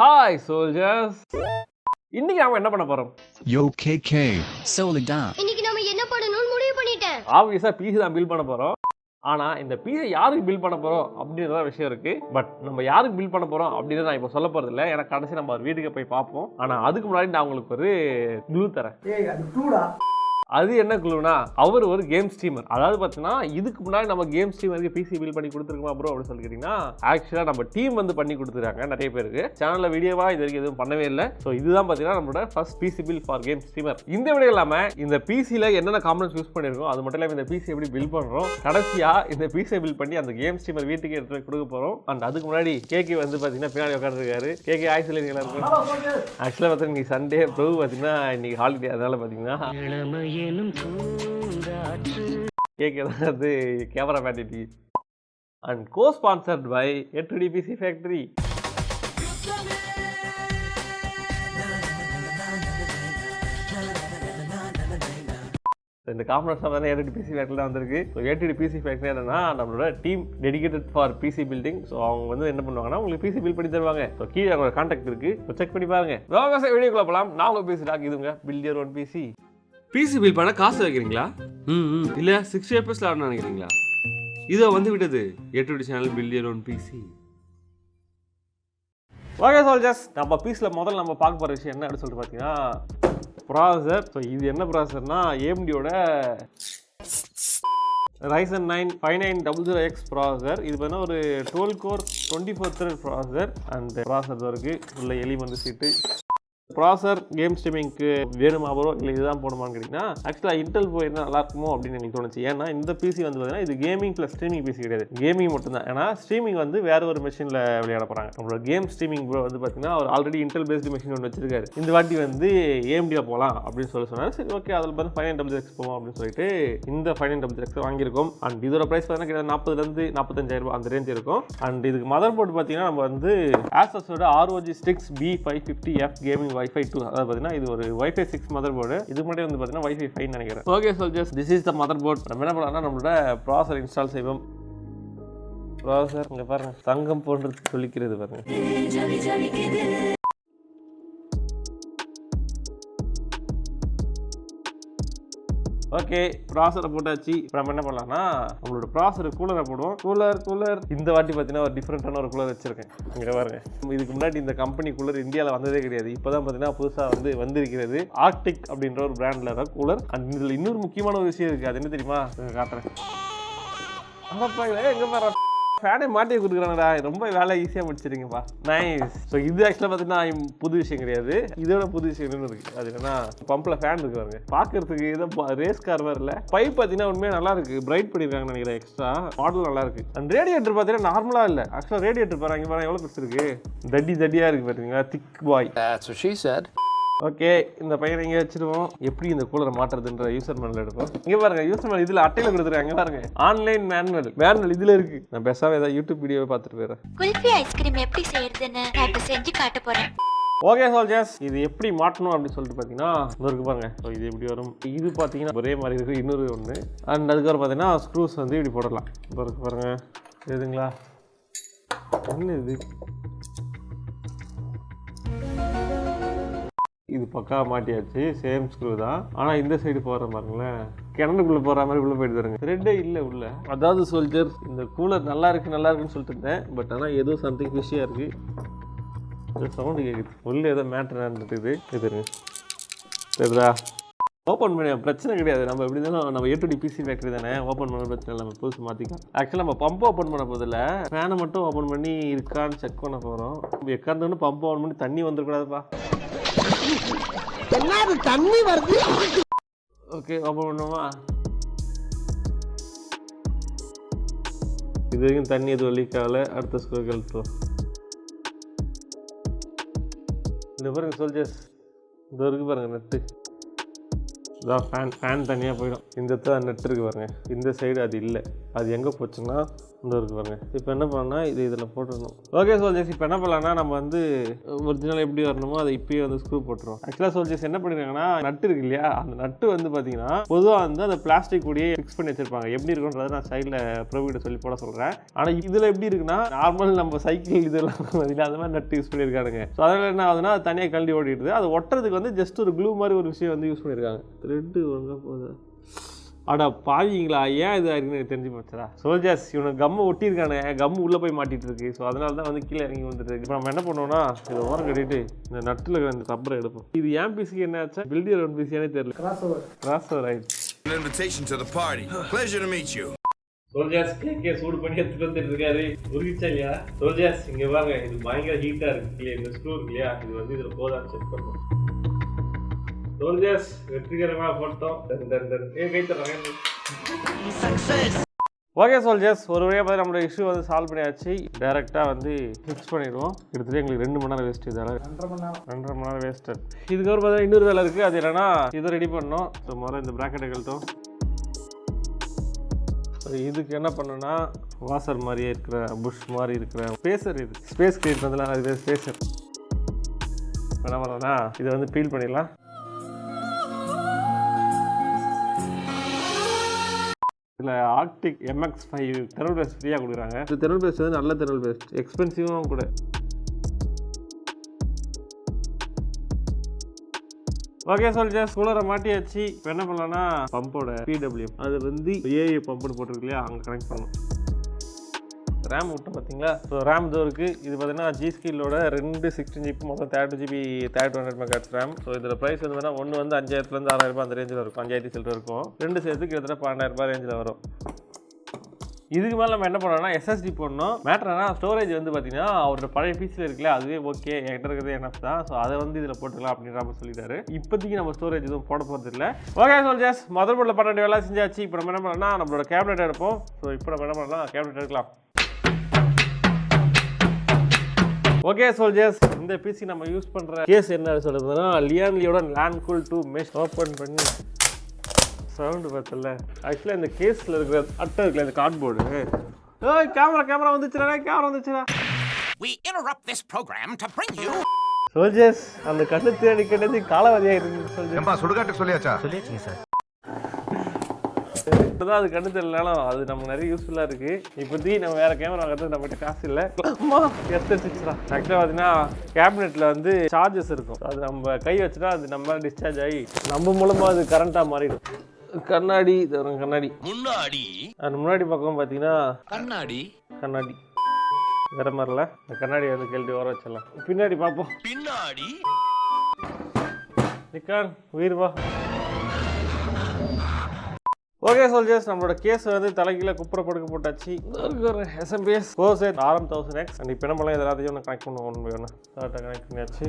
Hi soldiers. இன்னைக்கு நாம என்ன பண்ண போறோம்? Yo KK. Solida. இன்னைக்கு நாம என்ன பண்ணணும்னு முடிவு பண்ணிட்டேன். ஆப்வியஸா PC தான் பில்ட் பண்ண போறோம். ஆனா இந்த PC யாருக்கு பில்ட் பண்ண போறோம் அப்படின்ற விஷயம் இருக்கு. பட் நம்ம யாருக்கு பில்ட் பண்ண போறோம் அப்படின்றத நான் இப்ப சொல்ல போறது இல்ல. ஏன்னா கடைசி நம்ம ஒரு வீட்டுக்கு போய் பார்ப்போம். ஆனா அதுக்கு முன்னாடி நான் உங்களுக்கு ஒரு க்ளூ தரேன். ஏய் அது டூடா. அது என்ன க்ளூனா, அவர் ஒரு கேம் ஸ்ட்ரீமர். அதாவது பார்த்தீங்கன்னா இதுக்கு முன்னாடி நம்ம கேம் ஸ்ட்ரீமருக்கு பிசி பில் பண்ணி கொடுத்துருக்கோமா ப்ரோ அப்படின்னு சொல்லி கேட்டிங்கன்னா, ஆக்சுவலாக நம்ம டீம் வந்து பண்ணி கொடுத்துருக்காங்க நிறைய பேருக்கு. சேனலில் வீடியோவா இது வரைக்கும் எதுவும் பண்ணவே இல்லை. ஸோ இதுதான் பார்த்தீங்கன்னா நம்மளோட first PC build for game streamer. இந்த வீடியோ இல்லாமல் இந்த பிசியில் என்னென்ன காம்பனன்ஸ் யூஸ் பண்ணியிருக்கோம், அது மட்டும் இல்லாமல் இந்த பிசி எப்படி பில் பண்ணுறோம், கடைசியாக இந்த பிசியை பில் பண்ணி அந்த கேம் ஸ்ட்ரீமர் வீட்டுக்கு எடுத்து போய் கொடுக்க போகிறோம். அண்ட் அதுக்கு முன்னாடி கேகே வந்து பார்த்தீங்கன்னா பின்னாடி உட்காந்துருக்காரு. கேகே ஆக்சுவலி எல்லாருக்கும் ஆக்சுவலாக பார்த்தீங்கன்னா இன்னைக்கு சண்டே ப்ரோ பார்த்தீங்கன்னா இன்னைக்கு ஹாலிடே, அதனால பார்த்தீங்கன்னா கேக்குறது அது கேமரா மேட்டிட்டி அண்ட் கோ ஸ்பான்சர்ட் பை எட்டுடிபிசி ஃபேக்டரி. இந்த காம்பனன்ஸ் தான் ஏடிபிசி ஃபேக்டரி தான் வந்திருக்கு. ஸோ ஏடிபிசி ஃபேக்டரி என்னன்னா நம்மளோட team dedicated for PC building. So அவங்க வந்து என்ன பண்ணுவாங்கன்னா உங்களுக்கு பிசி பில் பண்ணி தருவாங்க. ஸோ கீழே அவங்களோட கான்டாக்ட் இருக்கு, செக் பண்ணி பாருங்க. வீடியோக்குள்ள போகலாம். நான் உங்க பிசி டாக் இதுங்க build your own PC. PC build பண்ண காசு வைக்கிறீங்களா? இல்ல 60 FPS ஆடணும்னு நினைக்கிறீங்களா? இதோ வந்து விட்டது ஏடிடி channel build your own PC. Okay soldiers, நம்ம பீஸில் முதல்ல நம்ம பார்க்க போகிற விஷயம் என்ன அப்படின்னு சொல்லிட்டு பார்த்தீங்கன்னா ப்ராசஸர். ஸோ இது என்ன ப்ராசஸர்னா AMDயோட Ryzen 9 5900X ப்ராசஸர். இது பார்த்தீங்கன்னா ஒரு 12 core 24 thread processor. And processor இருக்குது உள்ள எலிமெண்ட் சீட்டு. ப்ராசஸர் கேம் ஸ்ட்ரீமிங்க்கு வேணுமா ப்ரோ இல்லை இதுதான் போடுமான்னு கேட்டிங்கன்னா, ஆக்சுவலாக இன்டெல் போய் என்ன நல்லா இருக்குமோ அப்படின்னு எனக்கு தோணுச்சு. ஏன்னா இந்த பிசி வந்து பார்த்தீங்கன்னா இது கேமிங் ப்ளஸ் ஸ்ட்ரீமிங் பிசி கிடையாது, கேமிங் மட்டும்தான். ஏன்னா ஸ்ட்ரீமிங் வந்து வேற ஒரு மெஷினில் விளையாட போகிறாங்க. நம்மளோட கேம் ஸ்ட்ரீமிங் வந்து பார்த்தீங்கன்னா அவர் ஆல்ரெடி இன்டெல் பேஸ்டு மெஷின் ஒன்று வச்சிருக்காரு. இந்த வாட்டி வந்து AMDல போகலாம் அப்படின்னு சொன்னார். சரி ஓகே, அதில் வந்து 5900X போவோம் அப்படின்னு சொல்லிட்டு இந்த 5900X வாங்கியிருக்கோம். அண்ட் இதோட ப்ரைஸ் பார்த்தீங்கன்னா 40,000 45,000 அந்த ரேஞ்ச் இருக்கும். அண்ட் இதுக்கு மதர் போர்டு பார்த்தீங்கன்னா நம்ம வந்து ஆசஸோட ROG Strix B550F gaming Wi-Fi 2. அதாவது பார்த்தீங்கன்னா இது ஒரு Wi-Fi 6 மதர் போர்டு. இதுக்கு முன்னாடி வந்து பார்த்தீங்கன்னா Wi-Fi 5 நினைக்கிறேன். Okay soldiers, this is the mother board. நம்ம என்ன பண்ணலாம்னா நம்மளோட ப்ராசஸர் இன்ஸ்டால் செய்வோம். ப்ராசஸர் இங்கே பாருங்க, தங்கம் போன்றது சொல்லிக்கிறது பாருங்க. ஓகே, ப்ராசரை போட்டாச்சு. இப்போ நம்ம என்ன பண்ணலாம்னா நம்மளோட ப்ராசர் கூலரை போடுவோம். கூலர் இந்த வாட்டி பார்த்தீங்கன்னா ஒரு டிஃப்ரெண்ட்டான ஒரு கூலர் வச்சிருக்கேன். இங்கே பாருங்க, இதுக்கு முன்னாடி இந்த கம்பெனி கூலர் இந்தியாவில் வந்ததே கிடையாது. இப்போ தான் பார்த்தீங்கன்னா புதுசாக வந்திருக்கிறது. ஆர்டிக் அப்படின்ற ஒரு பிராண்டில் தான் கூலர். அண்ட் இதில் இன்னொரு முக்கியமான ஒரு விஷயம் இருக்குது. அது என்ன தெரியுமா, காட்டுறேன். எங்கே பாரு ஃபேனே மாட்டி கொடுக்குறாங்கடா, ரொம்ப வேலை ஈஸியாக முடிச்சிருங்கப்பா. நைஸ். ஸோ இது ஆக்சுவலாக பார்த்தீங்கன்னா புது விஷயம் கிடையாது. இதோட புது விஷயம் இன்னும் இருக்குது. அது என்னன்னா பம்பில் ஃபேன் இருக்கு பாருங்க. பார்க்கறதுக்கு ஏதோ ரேஸ் கார் மாதிரி இல்லை. பைப் பார்த்தீங்கன்னா உண்மையாக நல்லா இருக்கு, பிரைட் பண்ணியிருக்காங்கன்னு நினைக்கிறேன். எக்ஸ்ட்ரா மாடல் நல்லா இருக்கு. அண்ட் ரேடியேட்டர் பார்த்தீங்கன்னா நார்மலாக இல்லை. ஆக்சுவலாக ரேடியேட்டர் பாருங்க, இங்கே பாருங்க எவ்வளோ பெருசு இருக்கு, தடியாக இருக்கு பார்த்தீங்களா, திக் பாய். ஓகே, இந்த பையனை இங்கே வச்சிருவோம். எப்படி இந்த கூலரை மாட்டுறதுன்ற யூசர் மேனுவல் எடுப்போம். இங்கே பாருங்க, யூசர் மேனுவல் இதில் அட்டையில் கொடுத்துருக்காங்க. பாருங்க, ஆன்லைன் மேனுவல் இதில் இருக்கு. நான் பேசாம ஏதாவது யூடியூப் வீடியோவை பார்த்துட்டு போயிடுறேன். குல்ஃபி ஐஸ்கிரீம் எப்படி செய்யறதுன்னு நான் இப்போ செஞ்சு காட்ட போறேன். ஓகே சோல்ஜர்ஸ், இது எப்படி மாட்டணும் அப்படின்னு சொல்லிட்டு பார்த்தீங்கன்னா இருக்கு பாருங்க. ஸோ இது எப்படி வரும், இது பார்த்தீங்கன்னா ஒரே மாதிரி இருக்குது. இன்னொரு ஒன்று. அண்ட் அதுக்கப்புறம் பார்த்தீங்கன்னா ஸ்க்ரூஸ் வந்து இப்படி போடலாம். இருக்கு பாருங்க, எதுங்களா என்ன இது, இது பக்கா மாட்டியாச்சு. சேம் ஸ்க்ரூ தான். ஆனால் இந்த சைடு போகிற பாருங்களேன், கிணறுக்குள்ளே போகிற மாதிரி உள்ளே போயிட்டு தருங்க. த்ரெட்டே இல்லை உள்ள. அதாவது சோல்ஜர், இந்த கூலர் நல்லா இருக்குன்னு சொல்லிட்டு இருந்தேன். பட் ஆனால் ஏதோ சம்திங் ஃபிஷியாக இருக்குது. சவுண்டு கேட்குது, உள்ளே ஏதோ மேட்ரு நடந்துட்டுது. இதுங்க சரிதா, ஓப்பன் பண்ண பிரச்சனை கிடையாது. நம்ம எப்படி இருந்தாலும் நம்ம ஏடிபிசி ஃபேக்டரி தானே, ஓப்பன் பண்ண பிரச்சனை இல்லை. நம்ம புதுசு மாற்றிக்கலாம். ஆக்சுவலாக நம்ம பம்பை ஓப்பன் பண்ண போதில்ல, ஃபேனை மட்டும் ஓப்பன் பண்ணி இருக்கான்னு செக் பண்ண போகிறோம். எக்காந்தோன்னு பம்பை ஓப்பன் பண்ணி தண்ணி வந்துடக்கூடாதுப்பா. தண்ணி வருது. ஓகே, ஓப்பன் பண்ணுவோமா. இது வரைக்கும் தண்ணி எதுவும் லீக் ஆகலை. அடுத்த ஸ்க்ரூ கழட்டுவோம். இந்த பாருங்க சோல்ஜர்ஸ், இது இருக்கு பாருங்க நெட்டு. இதான் ஃபேன் தனியாக போயிடும். இந்த நெட் இருக்கு பாருங்க, இந்த சைடு அது இல்லை. அது எங்கே போச்சுன்னா இந்த இருக்கு பாருங்க. இப்போ என்ன பண்ணா இது இதில் போட்டுடணும். ஓகே சோல்ஜர்ஸ், இப்போ என்ன பண்ணலாம்னா நம்ம வந்து ஒரிஜினல் எப்படி வரணுமோ அதை இப்பயே வந்து ஸ்க்ரூ போட்டுரும். ஆக்சுவலாக சோல்ஜர்ஸ் என்ன பண்ணிருக்காங்கன்னா நட்டு இருக்கு இல்லையா, அந்த நட்டு வந்து பார்த்தீங்கன்னா பொதுவாக வந்து அந்த பிளாஸ்டிக் கூடயே ஃபிக்ஸ் பண்ணி வச்சிருப்பாங்க. எப்படி இருக்குன்றதை நான் சைடில் ப்ரோவிட சொல்லி போட சொல்கிறேன். ஆனால் இதில் எப்படி இருக்குன்னா நார்மல் நம்ம சைக்கிள் இதெல்லாம் பார்த்தீங்கன்னா அது மாதிரி நட்டு யூஸ் பண்ணியிருக்காங்க. ஸோ அதனால் என்ன ஆகுதுன்னா அது தனியாக கழட்டி ஓடிடுது. அது ஒட்டுறதுக்கு வந்து ஜஸ்ட் ஒரு க்ளூ மாதிரி ஒரு விஷயம் வந்து யூஸ் பண்ணியிருக்காங்க. த்ரெட்டு ஒழுங்காக போகுது. அடா பாவீங்களா, ஏன் இது இருக்குன்னு எனக்கு தெரிஞ்சு போச்சுடா. சோல்ஜர்ஸ் இவனுக்கு கம்மு ஒட்டியிருக்கானே, கம்மு உள்ளே போய் மாட்டிகிட்டு இருக்கு. ஸோ அதனால தான் வந்து கீழே இறங்கி வந்துட்டு. இப்போ நம்ம என்ன பண்ணுவோம்னா இதை ஓரம் கட்டிட்டு இந்த நட்டில் இந்த ரப்பரை எடுப்போம். இது ஏன் பிசிக்கு என்ன ஆச்சா, பில்டியர் ஒன் பிசியானே தெரியல. கிராஸ் ஓவர் ஆயிடுச்சு. சோல்ஜர்ஸ் கேக்கே சூடு பண்ணி எடுத்துட்டு வந்துட்டு இருக்காரு. உருகிச்சா இல்லையா சோல்ஜர்ஸ்? இங்கே வாங்க, இது பயங்கர ஹீட்டாக இருக்கு இல்லையா, இந்த ஸ்க்ரூ இருக்கு இல்லையா, இது வந்து இதில் போதான்னு செக் பண்ணுவோம். சோல்ஜர்ஸ் வெற்றிகரமாக போட்டோம். கை தர்றாங்க. ஓகே சோல்ஜர்ஸ், ஒரு வழியாக பார்த்து நம்மளோட இஷ்யூ வந்து சால்வ் பண்ணியாச்சு. டேரெக்டாக வந்து ஃபிக்ஸ் பண்ணிடுவோம். கிட்டத்தட்ட எங்களுக்கு 2 மணி நேரம் வேஸ்ட். இதால் 2.5 மணி நேரம் வேஸ்ட்டு. இதுக்கப்புறம் பார்த்தா இன்னொரு வேலை இருக்குது. அது என்னன்னா இதை ரெடி பண்ணோம். ஸோ முதல்ல இந்த ப்ராக்கெட்டை கழட்டும். இதுக்கு என்ன பண்ணுன்னா வாசர் மாதிரியே இருக்கிற புஷ் மாதிரி இருக்கிற ஸ்பேசர், இது ஸ்பேஸ் கிரியேட் பண்ணலாம். அது ஸ்பேசர் என்ன பண்ணோன்னா இதை வந்து பீல் பண்ணிடலாம். இதில் ஆர்டிக் MX5 தெர்மல் பேஸ்ட் ஃப்ரீயாக கொடுக்குறாங்க. இந்த தெர்மல் பேஸ்ட் வந்து நல்ல தெர்மல் பேஸ்ட், எக்ஸ்பென்சிவும் கூட. ஓகே சோல்ஜர்ஸ், கூலரை மாட்டியாச்சு. இப்போ என்ன பண்ணலாம்னா பம்போட PWM அது வந்து ஏஐ பம்புன்னு போட்டிருக்கு இல்லையா, அங்கே கனெக்ட் பண்ணணும். ரேம் விட்டோம் பார்த்தீங்களா. ஸோ ரேம் இதோ இருக்குது. இது பார்த்தீங்கன்னா G-Skillோட 2 16GB மொத்தம் 32GB 3200 MHz ரேம். ஸோ இதில் ப்ரைஸ் வந்து வேணால் ஒன்று வந்து 5000லேருந்து 6000 அந்த ரேஞ்சில் இருக்கும். 5000 சில்லர் இருக்கும். 2 சேர்த்து கிட்டத்தட்ட 12000 ரேஞ்சில் வரும். இதுக்கு மேலே நம்ம என்ன பண்ணோம்னா SSD போடணும். மேட்டர்னா ஸ்டோரேஜ் வந்து பார்த்தீங்கன்னா அவரோட பழைய பீஸில் இருக்குல்ல, அதுவே ஓகே, என்கிட்ட இருக்கிறது NF தான். ஸோ அதை வந்து இதில் போட்டுக்கலாம் அப்படின்ற மாதிரி சொல்லிட்டாரு. இப்போதைக்கு நம்ம ஸ்டோரேஜ் எதுவும் போட போகிறது இல்லை. ஓகே சோல்ஜர்ஸ், மதர் போர்டில் 12 வேலை செஞ்சாச்சு. இப்போ நம்ம என்ன பண்ணோம்னா நம்மளோட கேபினெட் எடுப்போம். ஸோ இப்போ நம்ம என்ன பண்ணலாம், கேபினெட் எடுக்கலாம். ஓகே சோல்ஜர்ஸ், இந்த பிசி நம்ம யூஸ் பண்ணுற கேஸ் என்ன சொல்லுறதுன்னா லியான்லியோட லேண்ட் கூல் 2 மெஷ். ஓப்பன் பண்ணி சவுண்டு பார்த்தல. ஆக்சுவலாக இந்த கேஸில் இருக்கிற அட்டை இருக்குல்ல, இந்த கார்ட்போர்டு. கேமரா வந்துச்சுடா. We interrupt this program to bring you. Soldiers, அந்த கண்ணு தேடி கிட்டது காலவதியாக இருக்கு சோல்ஜர்ஸ். சுடுகாட்டு சொல்லியாச்சா? சொல்லியாச்சுங்க சார். இப்போதான் அது கண்ணு தெரியலனாலும் அது நமக்கு நிறைய யூஸ்ஃபுல்லாக இருக்குது. இப்போதைக்கு நம்ம வேறு கேமரா வாங்கிறது நம்மகிட்ட காசு இல்லை. எடுத்துச்சுடா. ஆக்சுவலாக பார்த்தீங்கன்னா கேபினெட்டில் வந்து சார்ஜஸ் இருக்கும். அது நம்ம கை வச்சுட்டா அது நம்ம டிஸ்சார்ஜ் ஆகி நம்ம மூலமாக அது கரண்ட்டாக மாறிடும். கண்ணாடி கண்ணாடி அது முன்னாடி பக்கம் பார்த்தீங்கன்னா கண்ணாடி வேற மாதிரில. இந்த கண்ணாடி வந்து கேள்வி ஓர வச்சிடலாம். பின்னாடி பார்ப்போம். பின்னாடி நிக்கான் உயிர்வா. ஓகே சோல்ஜர்ஸ், நம்மளோட கேஸ் வந்து தலைகீழ குப்புற படுக்க போட்டாச்சு. SMPS Corsair RM1000X. அண்ட் இப்போ என்ன பண்ணலாம், எல்லாத்தையும் ஒன்று கனெக்ட் பண்ணுவோம். ஒன்று வேணும் கனெக்ட் பண்ணியாச்சு,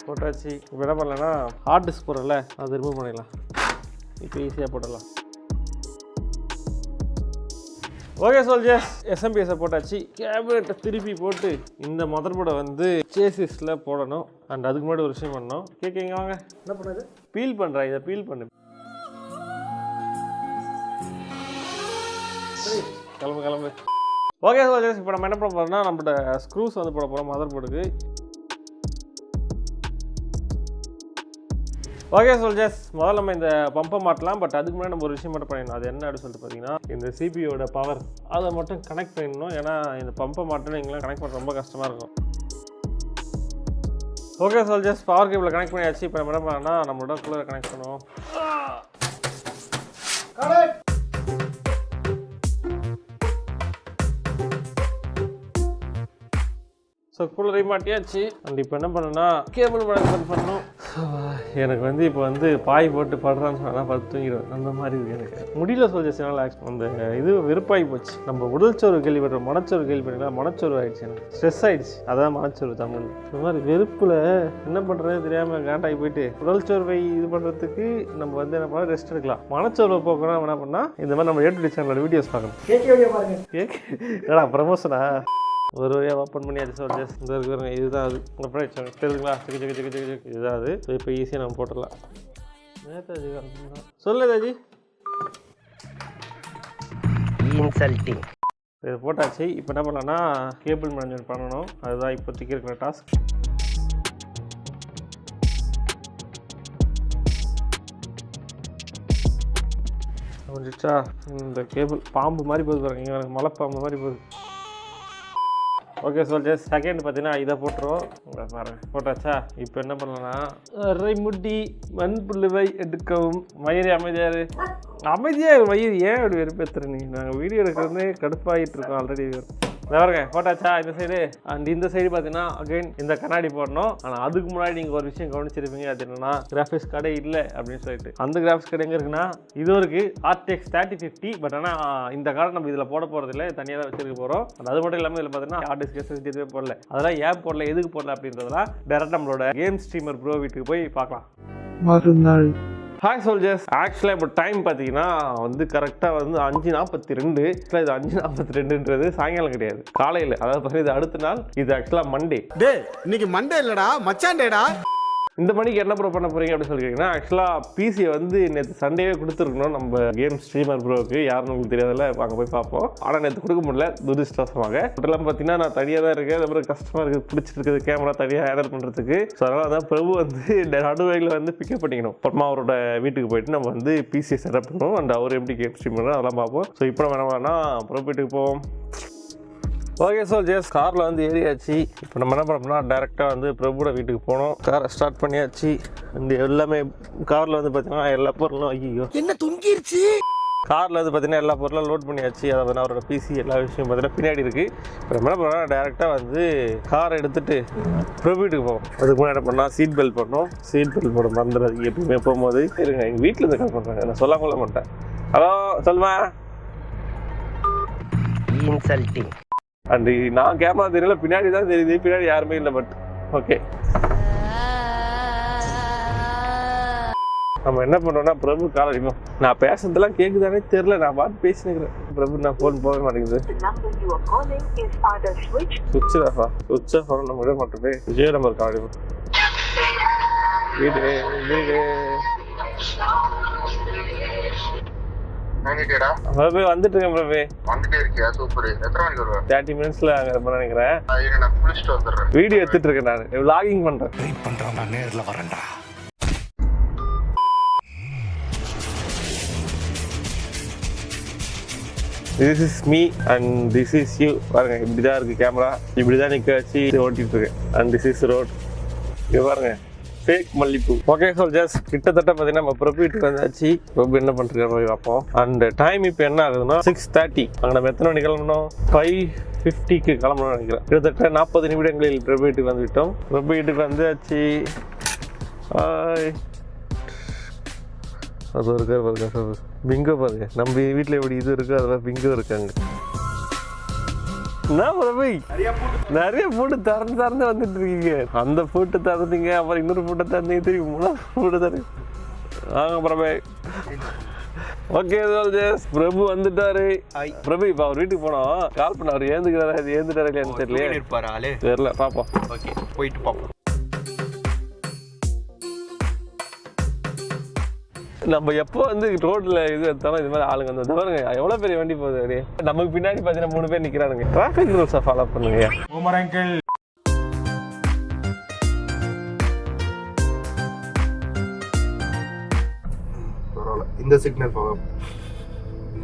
போட்டாச்சு. இப்போ என்ன பண்ணலாம்னா ஹார்ட் டிஸ்க் போகிறல அதை ரிமூவ் பண்ணிடலாம். இப்போ ஈஸியாக போட்டுடலாம். ஓகே சோல்ஜர்ஸ், SMPS போட்டாச்சு. கேபினெட்டை திருப்பி போட்டு இந்த மதர் போர்டை வந்து சேசிஸில் போடணும். அண்ட் அதுக்கு முன்னாடி ஒரு விஷயம் பண்ணணும். கேட்குங்க வாங்க, என்ன பண்ணுறது, பீல் பண்ணுறேன். இதை பீல் பண்ணு. கிளம்பு. ஓகே சோல்ஜர்ஸ், இப்போ நம்ம என்ன பண்ண போகிறோம்னா நம்மளோட ஸ்க்ரூஸ் வந்து போட போகிறோம் மதர் போர்டுக்கு. ஓகே சோல்ஜர்ஸ், முதல்ல நம்ம இந்த பம்பை மாட்டலாம். பட் அதுக்கு முன்னாடி நம்ம ஒரு விஷயம் மட்டும் பண்ணிடணும். அது என்ன அப்படின்னு சொல்லிட்டு பார்த்தீங்கன்னா இந்த CPUவோட பவர் அதை மட்டும் கனெக்ட் பண்ணிடணும். ஏன்னா இந்த பம்பை மாட்டணும் எங்கெல்லாம் கனெக்ட் பண்ண ரொம்ப கஷ்டமாக இருக்கும். Okay soldiers, power cable connect பண்ணியாச்சு. இப்போ நம்ம என்ன பண்ணோம்னா நம்மளோட கூலரை கனெக்ட் பண்ணுவோம். ஸோ கூலரை மாட்டியாச்சு. அண்ட் இப்போ என்ன பண்ணணும்னா கேபிள் மேனேஜ்மெண்ட் பண்ணணும். எனக்கு வந்து இப்போ வந்து பாய் போட்டு படுறான்னு சொன்னால் படுத்து தூங்கிடுவேன். அந்த மாதிரி இருக்குது எனக்கு. முடியல சோல்ஜர்ஸ்னால அந்த இது வெறுப்பாகி போச்சு. நம்ம உடல்சோறு கேள்விப்பட்டோம், மனச்சோறு கேள்விப்பட்டீங்களா? மனச்சோறு ஆகிடுச்சு, எனக்கு ஸ்ட்ரெஸ் ஆகிடுச்சு. அதான் மனச்சோறு தமிழ். இந்த மாதிரி வெறுப்பில் என்ன பண்ணுறது தெரியாமல் காண்டாகி போயிட்டு உடல்சோர்வை இது பண்ணுறதுக்கு நம்ம வந்து என்ன பண்ணால் ரெஸ்ட் எடுக்கலாம். மனச்சோர்வை போக்கணும் என்ன பண்ணால் இந்த மாதிரி நம்ம A2D சேனலோட வீடியோஸ் பார்க்கணும். ஏடா ப்ரமோஷனா? ஒரு வழியாக ஓப்பன் பண்ணியாச்சு சோல்ஜர்ஸ். இந்த இருக்கிற இதுதான் அது. அப்புறம் தெரியுதுங்களா? இதுதான் அது. ஸோ இப்போ ஈஸியாக நம்ம போட்டுடலாம். நேதாஜி சொல்லு தாஜி, இன்சல்ட்டிங். இது போட்டாச்சு. இப்போ என்ன பண்ணலாம்னா கேபிள் மேனேஜ்மெண்ட் பண்ணணும். அதுதான் இப்போதைக்கு இருக்கிற டாஸ்க். முடிஞ்சிச்சா? இந்த கேபிள் பாம்பு மாதிரி போகுது பாருங்க, இங்கே எனக்கு மலை பாம்பு மாதிரி போகுது. ஓகே சோல்ஜர்ஸ், செகண்ட் பார்த்தீங்கன்னா இதை போட்டுருவோம். பாருங்க போட்டாச்சா? இப்போ என்ன பண்ணலாம்னா அரைமுடி மண்புழுவை எடுக்கவும். மயிறு அமைதியாரு, அமைதியாக மயிறு ஏன் அப்படி வெறுப்பேற்றுற நீ? நாங்கள் வீடியோ எடுக்கிறது கடுப்பாகிட்டு இருக்கோம் ஆல்ரெடி. பாருங்க போட்டாச்சா? இந்த சைடு அண்ட் இந்த சைடு பார்த்தீங்கன்னா அகைன் இந்த கண்ணாடி போடணும். ஆனால் அதுக்கு முன்னாடி நீங்கள் ஒரு விஷயம் கவனிச்சிருப்பீங்க. அது என்னன்னா கிராஃபிக்ஸ் கடை இல்லை அப்படின்னு சொல்லிட்டு. அந்த கிராஃபிக்ஸ் கடை எங்கே இருக்குன்னா இது இருக்கு, RTX 3050. பட் ஆனால் இந்த கார்டு நம்ம இதில் போட போகிறது இல்லை, தனியாக தான் வச்சிருக்க போகிறோம். அது மட்டும் இல்லாமல் இதில் பார்த்தீங்கன்னா ஹார்ட் டிஸ்க் SSD எதுவுமே போடல. அதெல்லாம் ஏன் போடல, எதுக்கு போடல அப்படின்றதெல்லாம் டேரக்டாக நம்மளோட கேம் ஸ்ட்ரீமர் ப்ரோ வீட்டுக்கு போய் பார்க்கலாம். மறுநாள் ஹாய் சோல்ஜர்ஸ், ஆக்சுவலாக இப்போ டைம் பார்த்தீங்கன்னா வந்து கரெக்டாக வந்து 5:42. இது 5:42ன்றது சாயங்காலம் கிடையாது, காலையில். அதாவது பார்த்தீங்கன்னா இது அடுத்த நாள். இது ஆக்சுவலாக மண்டே. டே இன்னைக்கு மண்டே இல்லடா மச்சான் டேடா. இந்த மணிக்கு என்ன ப்ரோ பண்ண போறீங்க அப்படின்னு சொல்லியிருக்கீங்கன்னா, ஆக்சுவலாக பிசியை வந்து நேற்று சண்டேவே கொடுத்துருக்கணும் நம்ம கேம் ஸ்ட்ரீமர் ப்ரோவுக்கு. யாருன்னு உங்களுக்கு தெரியாதில்ல, அங்கே போய் பார்ப்போம். ஆனால் நேற்று கொடுக்க முடியல துரதிருஷ்டவசமாக. அதெல்லாம் பார்த்தீங்கன்னா நான் தனியாக தான் இருக்கேன். அப்புறம் கஷ்டமாக இருக்குது, பிடிச்சிட்டு இருக்குது கேமரா தனியாக ஹேண்டல் பண்ணுறதுக்கு. ஸோ அதனால் தான் பிரபு வந்து நடுவகையில் வந்து பிக்கப் பண்ணிக்கணும். அப்புறமா அவரோட வீட்டுக்கு போயிட்டு நம்ம வந்து பிசியை செட்டப் பண்ணுவோம். அண்ட் அவர் எப்படி கேம் ஸ்ட்ரீம் பண்ணுறோம் அதெல்லாம் பார்ப்போம். ஸோ இப்போ நம்ம என்ன பண்ணோம்னா பிரபு வீட்டுக்கு போவோம். ஓகே சோல்ஜர்ஸ், காரில் வந்து ஏறியாச்சு. இப்போ நம்ம என்ன பண்ணோம்னா டேரெக்டாக வந்து பிரபுவோட வீட்டுக்கு போனோம். காரை ஸ்டார்ட் பண்ணியாச்சு. அண்ட் எல்லாமே காரில் வந்து பார்த்தீங்கன்னா எல்லா பொருளும் ஐயோ என்ன தொங்கிருச்சு. காரில் வந்து பார்த்தீங்கன்னா எல்லா பொருளும் லோட் பண்ணியாச்சு. அதை வந்து அவரோட பிசி எல்லா விஷயம் பார்த்தீங்கன்னா பின்னாடி இருக்குது. இப்போ நம்ம என்ன பண்ணோம்னா டேரெக்டாக வந்து காரை எடுத்துகிட்டு பிரபு வீட்டுக்கு போவோம். அதுக்கு முன்னாடி என்ன பண்ணால் சீட் பெல்ட் பண்ணோம். சீட் பெல்ட் போட மறந்துடாது எப்பவுமே போகும்போது. இருங்க, எங்கள் வீட்டில் இருந்து கால் பண்ணுறாங்க, நான் சொல்ல கொள்ள மாட்டேன். ஹலோ சொல்லுமா. இன்சல்ட்டிங். அண்ட் நான் கேமரா தெரியல, பின்னாடி தான் தெரியுது. பின்னாடி யாருமே இல்லை. பட் ஓகே, நம்ம என்ன பண்ணோம்னா பிரபு கால் அடிப்போம். நான் பேசுறதெல்லாம் கேட்குதானே தெரியல, நான் பாட்டு பேசினுக்கிறேன். பிரபு நான் ஃபோன் போகவே மாட்டேங்குது. சுவிட்ச் ஆஃபா? சுவிட்ச் ஆஃப் ஆகும். நம்ம விட மாட்டோமே. விஜய் நம்பர் கால் அடிப்போம். வீடு வீடு பிரபு வந்துட்டு இருக்கேன். பிரபு வந்துட்டே இருக்கியா? சூப்பர். எத்தனை மணிக்கு வருவ? 30 மினிட்ஸ்ல அங்கே இருப்பேன் நினைக்கிறேன். நான் குளிச்சுட்டு வந்துடுறேன். வீடியோ எடுத்துட்டு இருக்கேன், நான் vlogging பண்றேன். வெயிட் பண்றேன், நான் நேர்ல வரேன்டா. This is me and this is you. பாருங்க இப்படி தான் இருக்குது கேமரா. இப்படி தான் நிற்க வச்சு ஓட்டிகிட்டு இருக்கேன். And this is road. இங்கே பாருங்க ஃபேக் மல்லிப்பூ. ஓகே சோல்ஜர்ஸ், கிட்டத்தட்ட பார்த்தீங்கன்னா நம்ம பிரபு வீட்டுக்கு வந்தாச்சு. பிரபு என்ன பண்ணுறாரு போய் பார்ப்போம். அண்ட் டைம் இப்போ என்ன ஆகுதுன்னா 6:30. அங்கே நம்ம எத்தனை மணி கிளம்பணும்? 5:50க்கு கிளம்பணும்னு நினைக்கிறேன். கிட்டத்தட்ட 40 நிமிடங்களில் பிரபு வீட்டுக்கு வந்துவிட்டோம். பிரபு வீட்டுக்கு வந்தாச்சு. அது இருக்காரு பிங்கோ பாருங்க. நம்ம வீட்டில் எப்படி இது இருக்கோ அதெல்லாம் பிங்கோ இருக்காங்க. என்ன பிரபு நிறைய பூட்டு திறந்து வந்துட்டு இருக்கீங்க. அந்த பூட்டு திறந்தீங்க, அப்புறம் இன்னொரு பூட்டை திறந்தீங்க, திரும்பி 3வது பூட்டை திறந்து வாங்க பிரபு. ஓகே பிரபு வந்துட்டாரு. பிரபு இப்போ அவர் வீட்டுக்கு போனோம். கால் பண்ண அவர் ஏந்துக்கிறாரா, அது ஏந்துட்டாரா இல்லையான்னு தெரியல. பார்ப்போம். ஓகே போயிட்டு பார்ப்போம். நம்ம எப்போ வந்து ரோட்ல இது எடுத்தாலும் இது மாதிரி ஆளுங்க வந்து பாருங்க எவ்வளவு பெரிய வண்டி போகுது. அப்படியே நமக்கு பின்னாடி பார்த்தீங்கன்னா 3 பேர் நிக்கிறானுங்க. டிராஃபிக் ரூல்ஸை ஃபாலோ பண்ணுங்க. இந்த சிக்னல் ஃபாலோ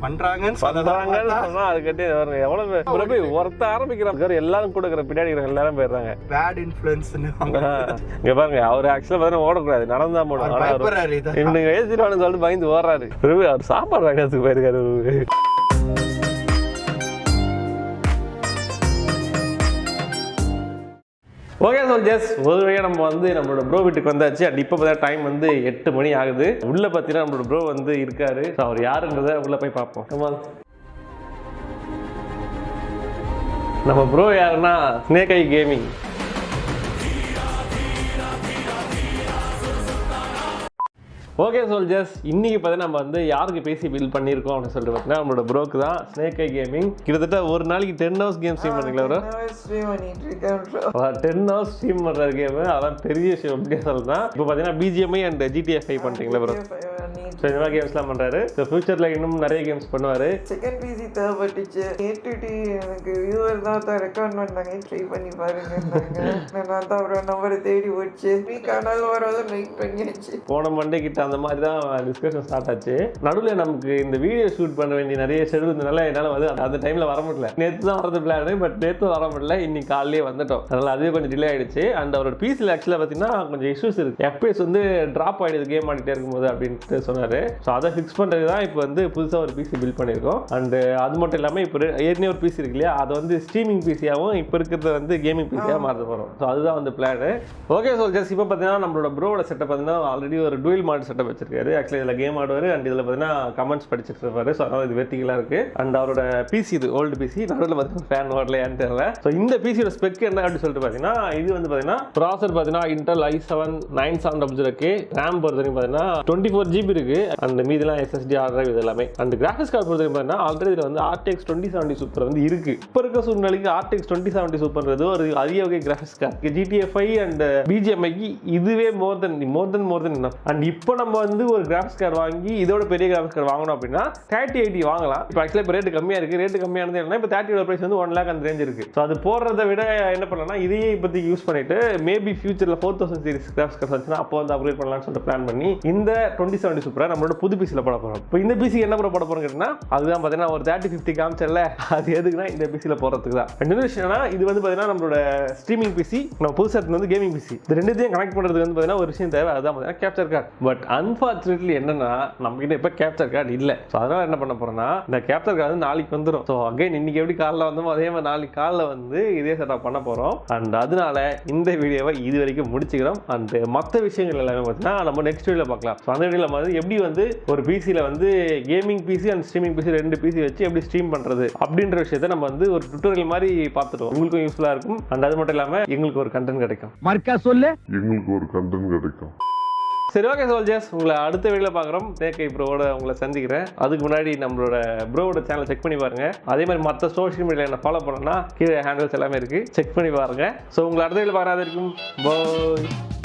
பண்றாங்கன்னு சொன்னா அதுக்கிட்டே வருங்க. எவ்வளவு பிரபு ஒருத்த ஆரம்பிக்கிறாங்க, எல்லாரும் கூட இருக்கிற பின்னாடி இருக்கிற எல்லாரும் போயிடுறாங்க. பேட் இன்ஃப்ளூயன்ஸ்னு இங்க பாருங்க, அவர் ஆக்சுவலா பார்த்தா ஓடக்கூடாது, நடந்தா போடும். ஆனா ஏசிடுவானு சொல்லிட்டு பயந்து ஓடுறாரு. பிரபு அவர் சாப்பாடு வாங்கினதுக்கு போயிருக்காரு. ஓகே சோல்ஜர்ஸ், ஒரு வழியாக நம்ம வந்து நம்மளோட ப்ரோ வீட்டுக்கு வந்தாச்சு. அண்ட் இப்போ பார்த்தா டைம் வந்து 8 மணி ஆகுது. உள்ள பார்த்தீங்கன்னா நம்மளோட ப்ரோ வந்து இருக்காரு. அவர் யாருன்றதை உள்ள போய் பார்ப்போம். நம்ம ப்ரோ யாருன்னா ஸ்னேக் ஐ கேமிங். ஓகே சோல்ஜர்ஸ், இன்னைக்கு பார்த்தீங்கன்னா நம்ம வந்து யாருக்கு பேசி பில்ட் பண்ணியிருக்கோம் அப்படின்னு சொல்லிட்டு பார்த்தீங்கன்னா நம்மளோட ப்ரோக்கு தான், ஸ்னேக் ஐ கேமிங். கிட்டத்தட்ட ஒரு நாளைக்கு 10 hours கேம் ஸ்ட்ரீம் பண்ணுறீங்களா ப்ரோ? 10 hours ஸ்ட்ரீம் பண்ணுற கேமு, அதெல்லாம் பெரிய விஷயம். எப்படியா சொல்லலாம். இப்போ பார்த்தீங்கன்னா BGMI அண்ட் GTA 5 பண்ணுறீங்களா ப்ரோ? ஸோ இந்த மாதிரி கேம்ஸ்லாம் பண்ணுறாரு. ஸோ ஃபியூச்சரில் இன்னும் நிறைய கேம்ஸ் பண்ணுவார். செகண்ட் பிசி தேவைப்பட்டுச்சு. ஏடிடி எனக்கு வியூவர் தான் ரெக்கார்ட் பண்ணாங்க, ட்ரை பண்ணி பாருங்க. நான் தான் அவரோட நம்பரை தேடி வச்சு வீக்கானால வரதை லைக் பண்ணியாச்சு. போன மண்டே கிட்ட அந்த மாதிரி தான் டிஸ்கஷன் ஸ்டார்ட் ஆச்சு. நடுவில் நமக்கு இந்த வீடியோ ஷூட் பண்ண வேண்டிய நிறைய ஷெடியூல் இருந்தனால என்னால் வந்து அந்த டைமில் வர முடியல. நேற்று தான் வரது பிளான், பட் நேற்று வர முடியல. இன்னைக்கு காலையிலே வந்துட்டோம். அதனால் அதுவே கொஞ்சம் டிலே ஆகிடுச்சு. அண்ட் அவரோட பிசியில் ஆக்சுவலாக பார்த்தீங்கன்னா கொஞ்சம் இஷ்யூஸ் இருக்குது. FPS வந்து ட்ராப் ஆகிடுது கேம் ஆடிட்டே இருக்கும்போது அப்படின்ட்டு சொன்னார். ஸோ அதை ஃபிக்ஸ் பண்ணுறது தான் இப்போ வந்து புதுசாக ஒரு பிசி பில்ட் பண்ணியிருக்கோம். அண்ட் அது மட்டும் இல்லாமல் இப்போ ஏற்கனவே ஒரு பிசி இருக்கு இல்லையா, அதை வந்து ஸ்ட்ரீமிங் பிசியாகவும் இப்போ இருக்கிறத வந்து கேமிங் பிசியாக மாற்ற போகிறோம். ஸோ அதுதான் வந்து பிளான். ஓகே சோல்ஜர்ஸ், இப்போ பார்த்தீங்கன்னா நம்மளோட ப்ரோவோட செட்டப் பார்த்தீங்கன்னா ஆல்ரெடி ஒரு டூயல் மாட் செட்டப் வச்சிருக்காரு. ஆக்சுவலி இதில் கேம் ஆடுவார் அண்ட் இதில் பார்த்தீங்கன்னா கமெண்ட்ஸ் படிச்சுட்டு இருப்பாரு. ஸோ அதனால் இது வெர்டிகலாக இருக்குது. அண்ட் அவரோட பிசி இது ஓல்டு பிசி, நடுவில் பார்த்தீங்கன்னா ஃபேன் ஓடலையான்னு தெரியல. ஸோ இந்த பிசியோட ஸ்பெக் என்ன அப்படின்னு சொல்லிட்டு பார்த்தீங்கன்னா, இது வந்து பார்த்தீங்கன்னா ப்ராசர் பார்த்தீங்கன்னா Intel i7 9700K, ரேம் பொறுத்தவரைக்கும் பார்த்தீங்கன்னா 24 GB இருக்குது. அந்த மீதெல்லாம் SSD ஹார்ட் டிரைவ் இது எல்லாமே. அண்ட் கிராஃபிக்ஸ் கார்டு பொறுத்தவரைக்கும் பார்த்தீங்கன்னா ஆல்ரெடி இதில் வந்து RTX 2070 சூப்பர் வந்து இருக்குது. இப்போ இருக்க சூழ்நிலைக்கு RTX 2070 சூப்பர்ன்றது ஒரு அரிய வகை graphics card. GTA 5 and BGMI இதுவே மோர் தென் அண்ட் இப்போ நம்ம வந்து ஒரு கிராஃபிக்ஸ் கார்டு வாங்கி இதோட பெரிய கிராஃபிக்ஸ் கார்டு வாங்கணும் அப்படின்னா 3080 வாங்கலாம். இப்போ ஆக்சுவலாக இப்போ ரேட்டு கம்மியாக இருக்குது. ரேட்டு கம்மியானது என்ன, இப்போ 30 பிரைஸ் வந்து 1 lakh அந்த ரேஞ்ச் இருக்குது. ஸோ அது போடுறத விட என்ன பண்ணலாம்னா இதையே இப்போதைக்கு யூஸ் பண்ணிட்டு மேபி ஃபியூச்சரில் 4000 சீரிஸ் கிராஃபிக்ஸ் கார்டு வந்துச்சுன்னா அப்போ வந்து அப்கிரேட் பண்ணலாம்னு சொல்லிட்டு பிளான் பண்ணி இந்த 2070 சூப்பராக நம்மளோட புது பிசியில் போட போகிறோம். இப்போ இந்த பிசி என்ன போட போகிறோம் கேட்டிங்கன்னா, அதுதான் பார்த்தீங்கன்னா ஒரு 3050 காமிச்சல, அது எதுக்குன்னா இந்த பிசியில் போகிறதுக்கு தான். இன்னொரு விஷயம்னா இது வந்து பார்த்தீங்கன்னா நம்மளோட ஸ்ட்ரீமிங் பிசி, நம்ம புதுசாக வந்து கேமிங் பிசி, இது ரெண்டுத்தையும் கனெக்ட் பண்ணுறதுக்கு வந்து பார்த்தீங்கன்னா ஒரு விஷயம் தேவை, அதுதான் பார்த்தீங்கன்னா கேப்சர் கார்டு. பட் அன்ஃபார்ச்சுனேட்லி என்னன்னா நம்ம கிட்ட இப்போ கேப்சர் கார்டு இல்லை. ஸோ அதனால என்ன பண்ண போறோம்னா இந்த கேப்சர் கார்டு நாளைக்கு வந்துடும். ஸோ அகைன் இன்னைக்கு எப்படி காலைல வந்தோமோ அதே மாதிரி நாளைக்கு காலைல வந்து இதே செட்டப் பண்ண போகிறோம். அண்ட் அதனால இந்த வீடியோவை இது வரைக்கும் முடிச்சுக்கிறோம். அண்ட் மற்ற விஷயங்கள் எல்லாமே பார்த்தீங்கன்னா நம்ம நெக்ஸ்ட் வீடியோவில் பார்க்கலாம். ஸோ அந்த வீடியோவில் வந்து எப்படி வந்து ஒரு பிசியில் வந்து gaming PC and streaming PC ரெண்டு பிசி வச்சு எப்படி ஸ்ட்ரீம் பண்ணுறது அப்படின்ற விஷயத்தை நம்ம வந்து ஒரு டுட்டோரியல் மாதிரி பார்த்துட்டோம். உங்களுக்கும் யூஸ்ஃபுல்லாக இருக்கும். அண்ட் அது மட்டும் இல்லாமல் எங்களுக்கு ஒரு கண்டென்ட் கிடைக்கும். மர்க்கா சொல்லு, எங்களுக்கு ஒரு கண்டென்ட் கிடைக்கும். சரி, ஓகே சோல்ஜர்ஸ், உங்களை அடுத்த வீடியோவில் பார்க்குறோம். தேக்கை ப்ரோவோட உங்களை சந்திக்கிறேன். அதுக்கு முன்னாடி நம்மளோட ப்ரோவோட சேனல் செக் பண்ணி பாருங்க. அதே மாதிரி மற்ற சோஷியல் மீடியாவில் என்ன ஃபாலோ பண்ணணும்னா கீழே ஹேண்டில்ஸ் எல்லாமே இருக்குது, செக் பண்ணி பாருங்க. ஸோ உங்களை அடுத்த வீடியோவில் பார்க்குறது இருக்கும். பாய்.